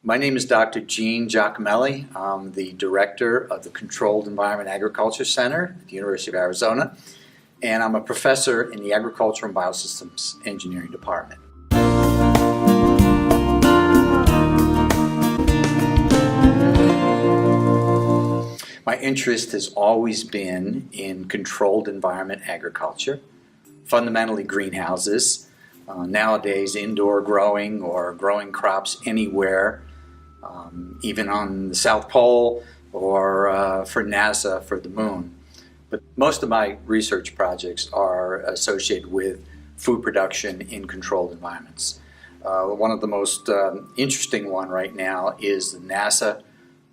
My name is Dr. Gene Giacomelli. I'm the director of the Controlled Environment Agriculture Center at the University of Arizona, and I'm a professor in the Agriculture and Biosystems Engineering Department. My interest has always been in controlled environment agriculture, fundamentally greenhouses, nowadays indoor growing or growing crops anywhere, even on the South Pole or for NASA for the moon. But most of my research projects are associated with food production in controlled environments. One of the most interesting one right now is the NASA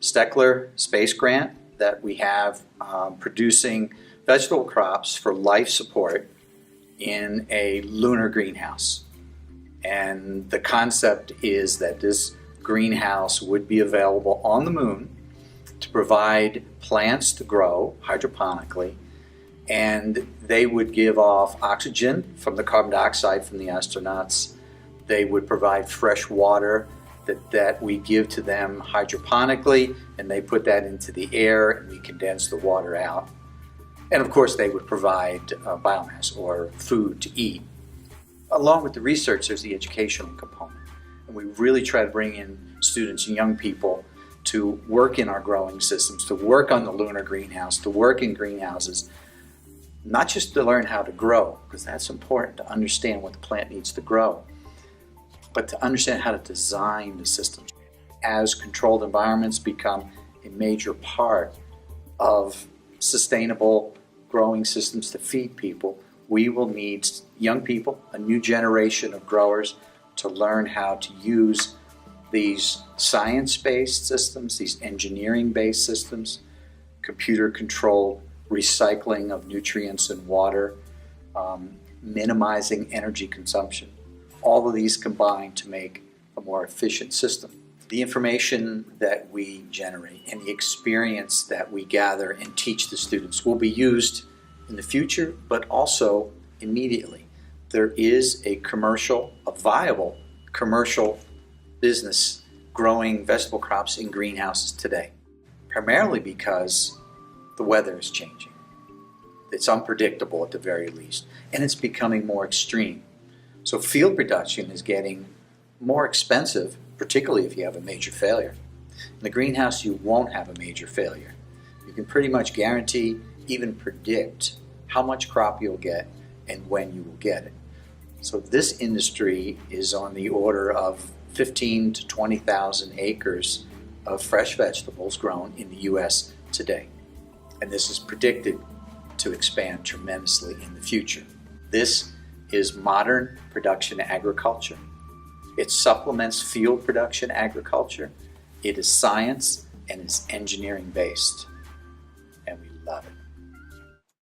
Steckler Space Grant that we have producing vegetable crops for life support in a lunar greenhouse. And the concept is that this greenhouse would be available on the moon to provide plants to grow hydroponically, and they would give off oxygen from the carbon dioxide from the astronauts. They would provide fresh water that we give to them hydroponically, and they put that into the air and we condense the water out. And of course they would provide biomass or food to eat. Along with the research, there's the educational component. And we really try to bring in students and young people to work in our growing systems, to work on the lunar greenhouse, to work in greenhouses, not just to learn how to grow, because that's important to understand what the plant needs to grow, but to understand how to design the system. As controlled environments become a major part of sustainable growing systems to feed people, we will need young people, a new generation of growers, to learn how to use these science-based systems, these engineering-based systems, computer-controlled recycling of nutrients and water, minimizing energy consumption. All of these combine to make a more efficient system. The information that we generate and the experience that we gather and teach the students will be used in the future, but also immediately. There is a viable commercial business growing vegetable crops in greenhouses today, primarily because the weather is changing. It's unpredictable at the very least, and it's becoming more extreme. So field production is getting more expensive, particularly if you have a major failure. In the greenhouse, you won't have a major failure. You can pretty much guarantee, even predict, how much crop you'll get and when you will get it. So this industry is on the order of 15 to 20,000 acres of fresh vegetables grown in the U.S. today. And this is predicted to expand tremendously in the future. This is modern production agriculture. It supplements field production agriculture. It is science and it's engineering based. And we love it.